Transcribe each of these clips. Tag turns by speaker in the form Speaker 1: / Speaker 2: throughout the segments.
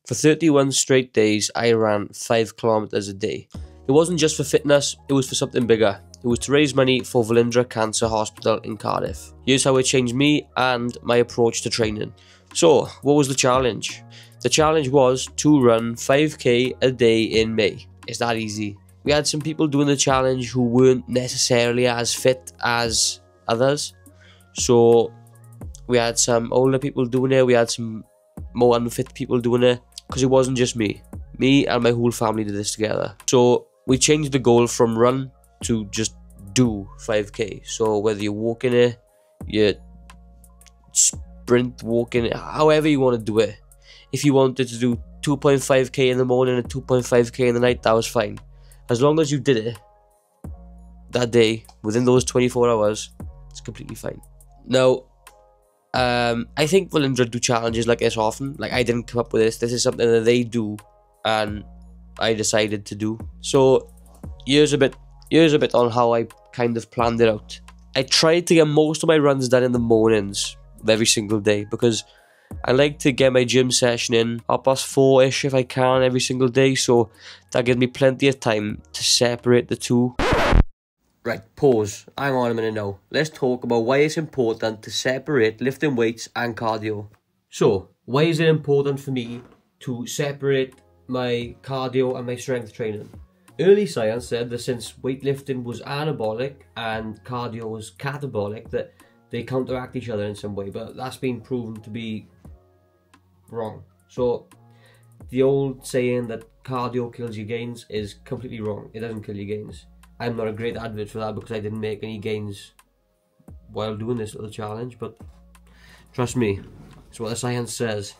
Speaker 1: For 31 straight days, I ran 5 kilometers a day. It wasn't just for fitness, it was for something bigger. It was to raise money for Velindre Cancer Hospital in Cardiff. Here's how it changed me and my approach to training. So, what was the challenge? The challenge was to run 5k a day in May. It's that easy. We had some people doing the challenge who weren't necessarily as fit as others. So, we had some older people doing it, we had some more unfit people doing it, because it wasn't just me. Me and my whole family did this together. So, we changed the goal from run to just do 5k. So whether you're walking it, you sprint walking it, however you want to do it. If you wanted to do 2.5k in the morning and 2.5k in the night, that was fine. As long as you did it that day, within those 24 hours, it's completely fine. Now, I think Velindre do challenges like this often. Like, I didn't come up with this. This is something that they do and I decided to do. So here's a bit on how I kind of planned it out. I tried to get most of my runs done in the mornings of every single day, because I like to get my gym session in 4:30ish if I can every single day, so that gives me plenty of time to separate the two. Right, pause. Hang on a minute now. Let's talk about why it's important to separate lifting weights and cardio. So, why is it important for me to separate my cardio and my strength training? Early science said that since weightlifting was anabolic and cardio was catabolic, that they counteract each other in some way, but that's been proven to be wrong. So the old saying that cardio kills your gains is completely wrong. It doesn't kill your gains. I'm not a great advocate for that because I didn't make any gains while doing this little challenge, but trust me, it's what the science says.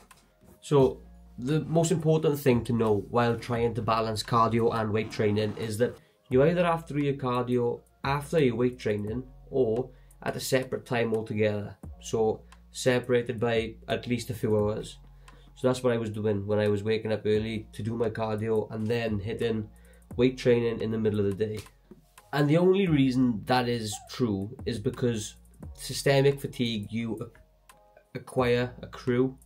Speaker 1: So the most important thing to know while trying to balance cardio and weight training is that you either have to do your cardio after your weight training or at a separate time altogether. So separated by at least a few hours. So that's what I was doing when I was waking up early to do my cardio and then hitting weight training in the middle of the day. And the only reason that is true is because systemic fatigue you accrue.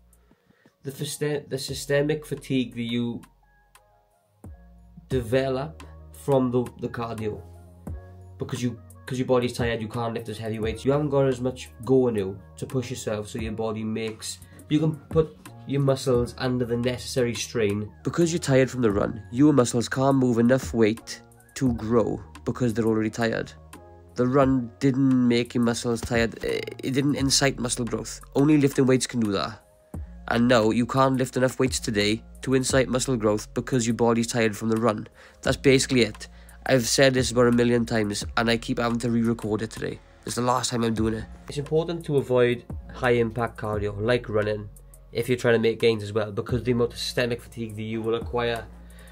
Speaker 1: The systemic fatigue that you develop from the cardio, because your body's tired, you can't lift as heavy weights, you haven't got as much go in you to push yourself, so your body you can put your muscles under the necessary strain. Because you're tired from the run, your muscles can't move enough weight to grow because they're already tired. The run didn't make your muscles tired, it didn't incite muscle growth. Only lifting weights can do that. And no, you can't lift enough weights today to incite muscle growth because your body's tired from the run. That's basically it. I've said this about 1,000,000 times and I keep having to re-record it today. It's the last time I'm doing it. It's important to avoid high impact cardio like running if you're trying to make gains as well, because the amount of systemic fatigue that you will acquire.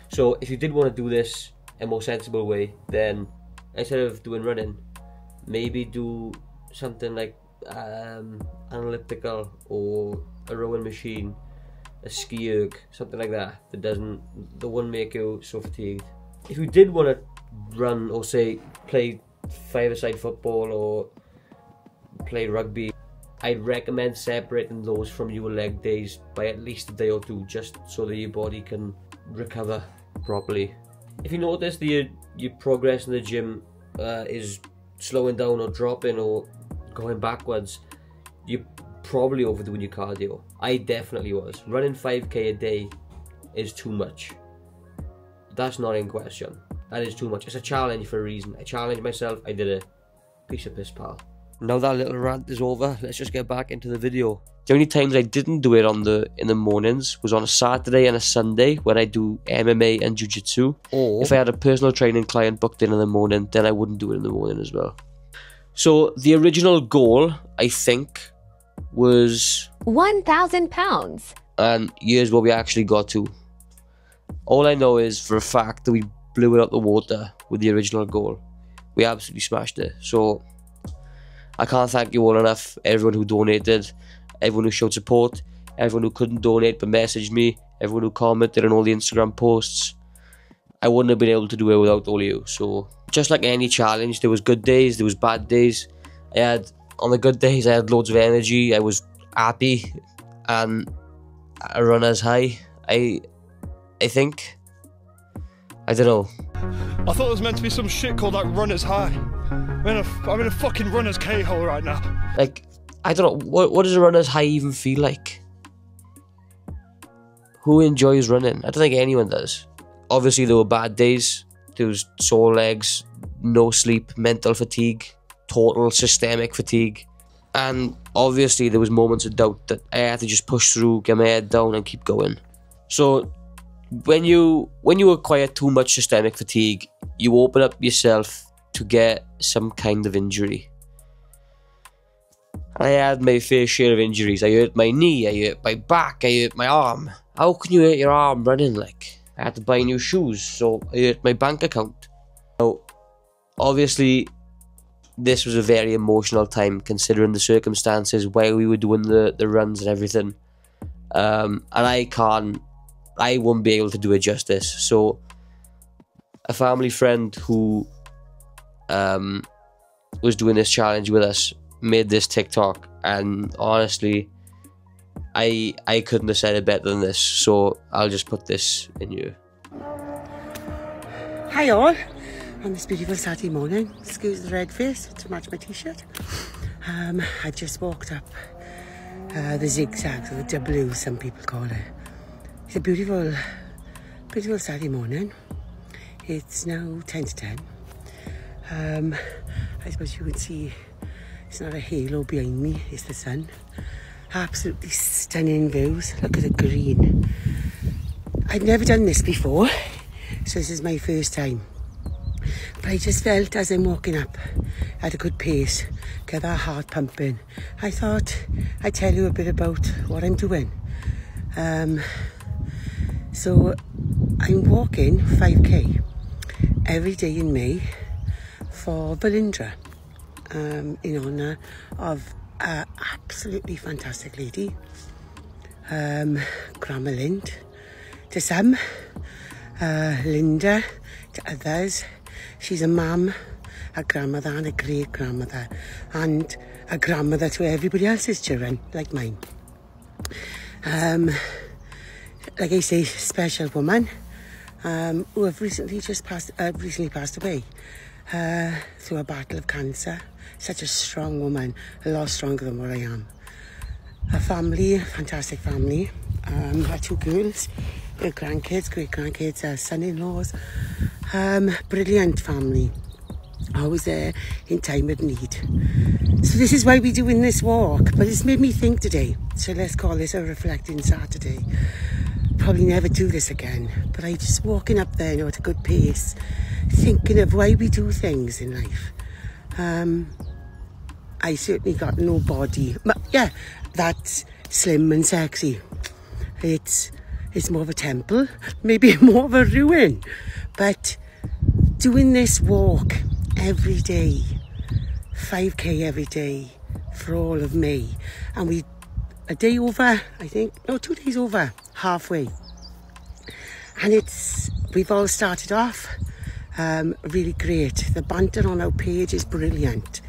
Speaker 1: So if you did want to do this in a more sensible way, then instead of doing running, maybe do something like an elliptical or a rowing machine, a ski erg, something like that that won't make you so fatigued. If you did want to run or say play five-a-side football or play rugby, I'd recommend separating those from your leg days by at least a day or two, just so that your body can recover properly. If you notice that your progress in the gym is slowing down or dropping or going backwards, you're probably overdoing your cardio. I definitely was. Running 5k a day is too much. That's not in question. That is too much. It's a challenge for a reason. I challenged myself, I did it. Piece of piss, pal. Now that little rant is over, let's just get back into the video. The only times I didn't do it in the mornings was on a Saturday and a Sunday when I do MMA and Jiu-Jitsu. Or if I had a personal training client booked in the morning, then I wouldn't do it in the morning as well. So the original goal, I think, was
Speaker 2: 1,000 pounds.
Speaker 1: And here's what we actually got to. All I know is for a fact that we blew it out the water with the original goal. We absolutely smashed it. So I can't thank you all enough. Everyone who donated, everyone who showed support, everyone who couldn't donate but messaged me, everyone who commented on all the Instagram posts. I wouldn't have been able to do it without all of you. So just like any challenge, there was good days, there was bad days. On the good days I had loads of energy, I was happy and a runner's high. I think, I don't know.
Speaker 3: I thought there was meant to be some shit called like runner's high. I'm in a fucking runner's K-hole right now.
Speaker 1: Like, I don't know, what does a runner's high even feel like? Who enjoys running? I don't think anyone does. Obviously there were bad days. There was sore legs, no sleep, mental fatigue, total systemic fatigue. And obviously there was moments of doubt that I had to just push through, get my head down and keep going. So when you acquire too much systemic fatigue, you open up yourself to get some kind of injury. I had my fair share of injuries. I hurt my knee, I hurt my back, I hurt my arm. How can you hurt your arm running? Like, I had to buy new shoes, so I hurt my bank account. Now, obviously, this was a very emotional time considering the circumstances while we were doing the runs and everything. And I won't be able to do it justice. So, a family friend who was doing this challenge with us made this TikTok, and honestly, I couldn't have said it better than this, so I'll just put this in here.
Speaker 4: Hi all, on this beautiful Saturday morning. Excuse the red face to match my t-shirt. I just walked up the zigzags, or the W some people call it. It's a beautiful Saturday morning. It's now 10 to 10. I suppose you can see it's not a halo behind me, it's the sun. Absolutely stunning views. Look at the green. I've never done this before, so this is my first time. But I just felt as I'm walking up at a good pace, get that heart pumping. I thought I'd tell you a bit about what I'm doing. So I'm walking 5k every day in May for Velindre, in honour of an absolutely fantastic lady, Grandma Lind to some, Linda to others. She's a mum, a grandmother and a great grandmother, and a grandmother to everybody else's children, like mine. Like I say, special woman, who have recently passed away through a battle of cancer. Such a strong woman, a lot stronger than what I am. A family, a fantastic family. Her two girls, her grandkids, great-grandkids, her son-in-laws. Brilliant family. Always there in time of need. So this is why we're doing this walk. But it's made me think today. So let's call this a reflecting Saturday. Probably never do this again. But I just walking up there, at a good pace, thinking of why we do things in life. I certainly got no body, but yeah, that's slim and sexy. It's more of a temple, maybe more of a ruin. But doing this walk every day, 5k every day for all of May, and a day over, I think, no, 2 days over, halfway. And we've all started off really great. The banter on our page is brilliant,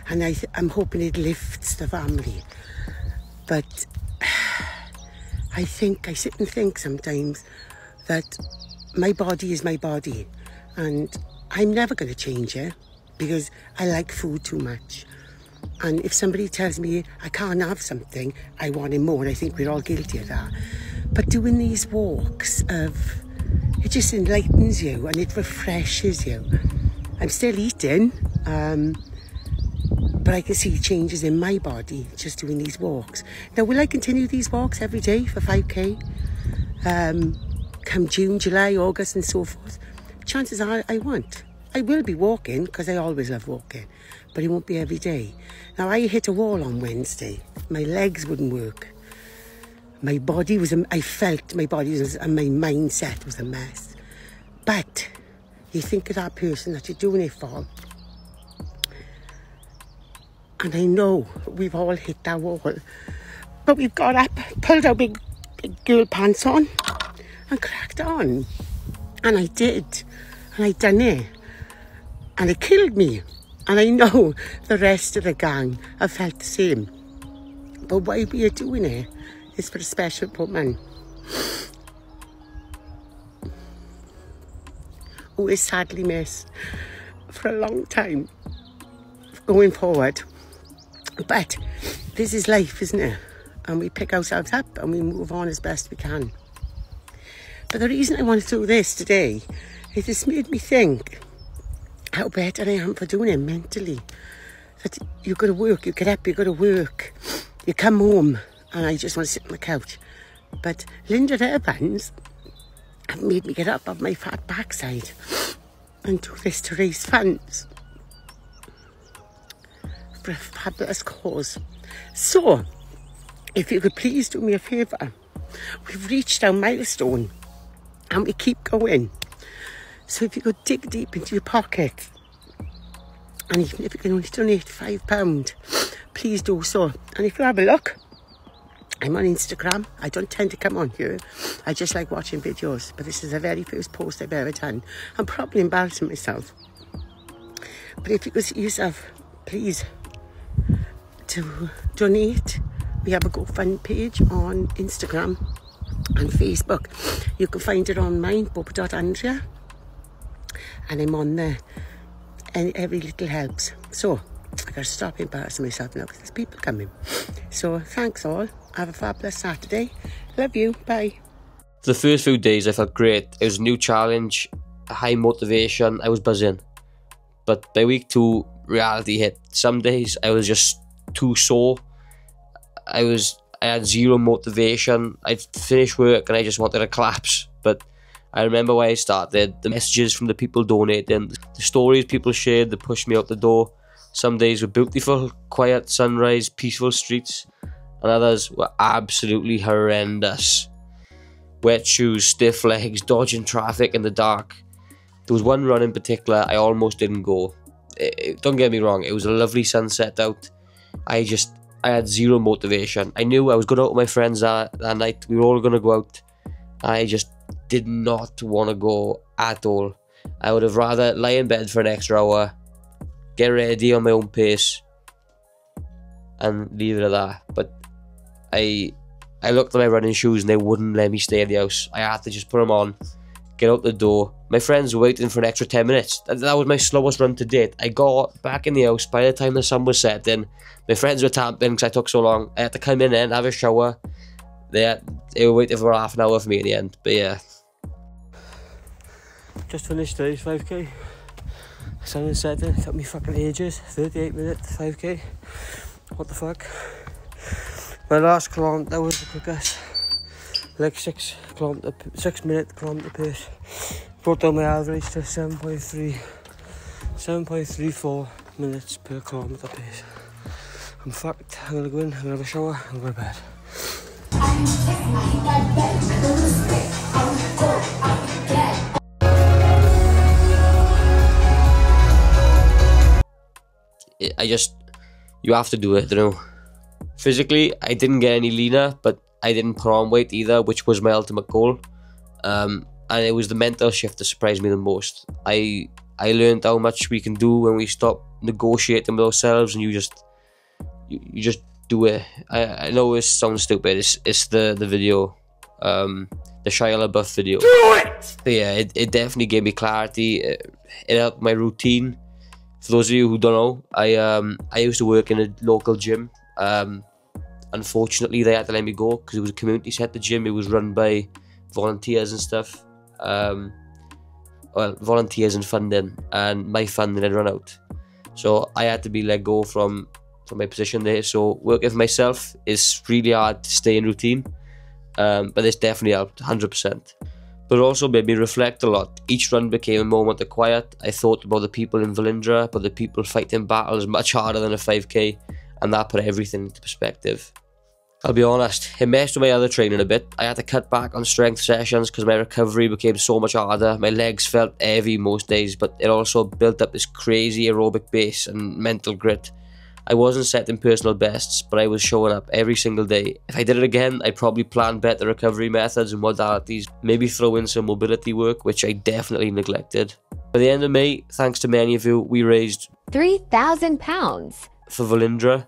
Speaker 4: and I'm hoping it lifts the family. But I sit and think sometimes that my body is my body, and I'm never going to change it because I like food too much. And if somebody tells me I can't have something, I want it more. I think we're all guilty of that. But doing these walks it just enlightens you and it refreshes you. I'm still eating, but I can see changes in my body just doing these walks. Now, will I continue these walks every day for 5k? Come June, July, August and so forth? Chances are I won't. I will be walking because I always love walking, but it won't be every day. Now, I hit a wall on Wednesday. My legs wouldn't work. My body was, I felt my body was, and my mindset was a mess. But you think of that person that you're doing it for, and I know we've all hit that wall, but we've got up, pulled our big girl pants on and cracked on. And I did, and I done it, and it killed me. And I know the rest of the gang have felt the same. But why we are doing it is for a special woman. who is sadly missed for a long time going forward. But this is life, isn't it? And we pick ourselves up and we move on as best we can. But the reason I want to do this today is it's made me think how better I am for doing it mentally. That you've got to work, you get up, you've got to work. You come home and I just want to sit on the couch. But Linda Evans have made me get up off my fat backside and do this to raise funds for a fabulous cause. So, if you could please do me a favour. We've reached our milestone and we keep going. So if you could dig deep into your pocket, and even if you can only donate £5, please do so. And if you have a look, I'm on Instagram. I don't tend to come on here. I just like watching videos. But this is the very first post I've ever done. I'm probably embarrassing myself. But if you could see yourself, please, to donate. We have a GoFundMe page on Instagram and Facebook. You can find it on mine, boba.andrea. And I'm on there. And every little helps. So, I gotta stop embarrassing myself now because there's people coming. So, thanks all. Have a fabulous Saturday. Love you. Bye.
Speaker 1: For the first few days, I felt great. It was a new challenge, a high motivation. I was buzzing. But by week 2, reality hit. Some days, I was just too sore. I had zero motivation. I'd finished work and I just wanted to collapse. But I remember when I started, the messages from the people donating, the stories people shared that pushed me out the door. Some days were beautiful, quiet sunrise, peaceful streets, and others were absolutely horrendous. Wet shoes, stiff legs, dodging traffic in the dark. There was one run in particular I almost didn't go. Don't get me wrong, it was a lovely sunset out. I had zero motivation. I knew I was going out with my friends that night. We were all going to go out. I just did not want to go at all. I would have rather lie in bed for an extra hour, get ready on my own pace, and leave it at that. But I looked at my running shoes and they wouldn't let me stay in the house. I had to just put them on, get out the door. My friends were waiting for an extra 10 minutes. That was my slowest run to date. I got back in the house by the time the sun was setting. My friends were tamping because I took so long. I had to come in and have a shower. They were waiting for half an hour for me in the end. But yeah. Just finished today's 5k. Sun is setting. It took me fucking ages. 38 minutes 5k. What the fuck? My last kilometre was the quickest. Like 6 minute kilometre pace. Brought down my average to 7.34 minutes per kilometre pace. I'm fucked. I'm gonna go in, I'm gonna have a shower, I'm going to bed. You have to do it, you know. Physically, I didn't get any leaner, but I didn't put on weight either, which was my ultimate goal. And it was the mental shift that surprised me the most. I learned how much we can do when we stop negotiating with ourselves and you just do it. I know it sounds stupid. It's the video, the Shia LaBeouf video. Do it! But yeah, it definitely gave me clarity. It helped my routine. For those of you who don't know, I used to work in a local gym. Unfortunately, they had to let me go because it was a community centre gym. It was run by volunteers and stuff. Well, volunteers and funding, and my funding had run out. So I had to be let go from my position there. So working for myself is really hard to stay in routine. But this definitely helped, 100%. But it also made me reflect a lot. Each run became a moment of quiet. I thought about the people in Velindre, but the people fighting battles much harder than a 5k, and that put everything into perspective. I'll be honest, it messed with my other training a bit. I had to cut back on strength sessions because my recovery became so much harder. My legs felt heavy most days, but it also built up this crazy aerobic base and mental grit. I wasn't setting personal bests, but I was showing up every single day. If I did it again, I'd probably plan better recovery methods and modalities, maybe throw in some mobility work, which I definitely neglected. By the end of May, thanks to many of you, we raised
Speaker 2: £3,000
Speaker 1: for Velindre.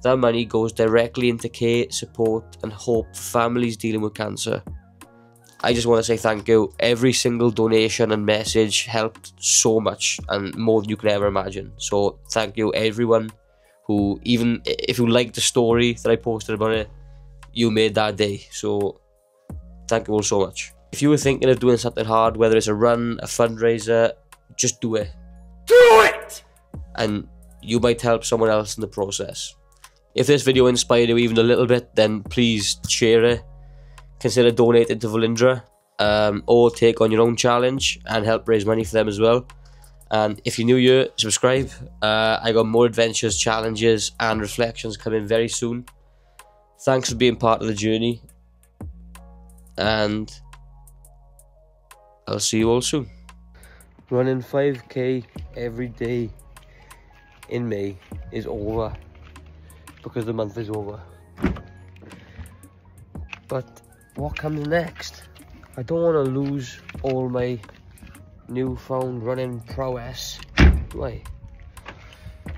Speaker 1: That money goes directly into care, support and hope for families dealing with cancer. I just want to say thank you. Every single donation and message helped so much, and more than you can ever imagine. So thank you everyone who, even if you liked the story that I posted about it, you made that day. So thank you all so much. If you were thinking of doing something hard, whether it's a run, a fundraiser, just do it. Do it! And you might help someone else in the process. If this video inspired you even a little bit, then please share it. Consider donating to Velindre, or take on your own challenge and help raise money for them as well. And if you're new here, subscribe. I got more adventures, challenges and reflections coming very soon. Thanks for being part of the journey, and I'll see you all soon. Running 5k every day in May is over, because the month is over. But what comes next? I don't want to lose all my newfound running prowess, do I?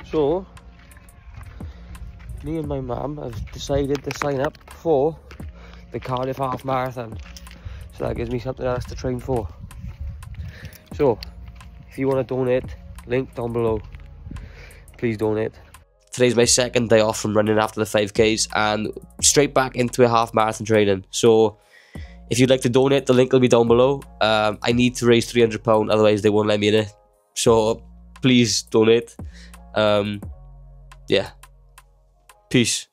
Speaker 1: So me and my mum have decided to sign up for the Cardiff Half Marathon, so that gives me something else to train for. So if you want to donate, link down below. Please donate. Today's my second day off from running after the 5Ks and straight back into a half marathon training. So if you'd like to donate, the link will be down below. I need to raise £300, otherwise they won't let me in it. So please donate. Yeah. Peace.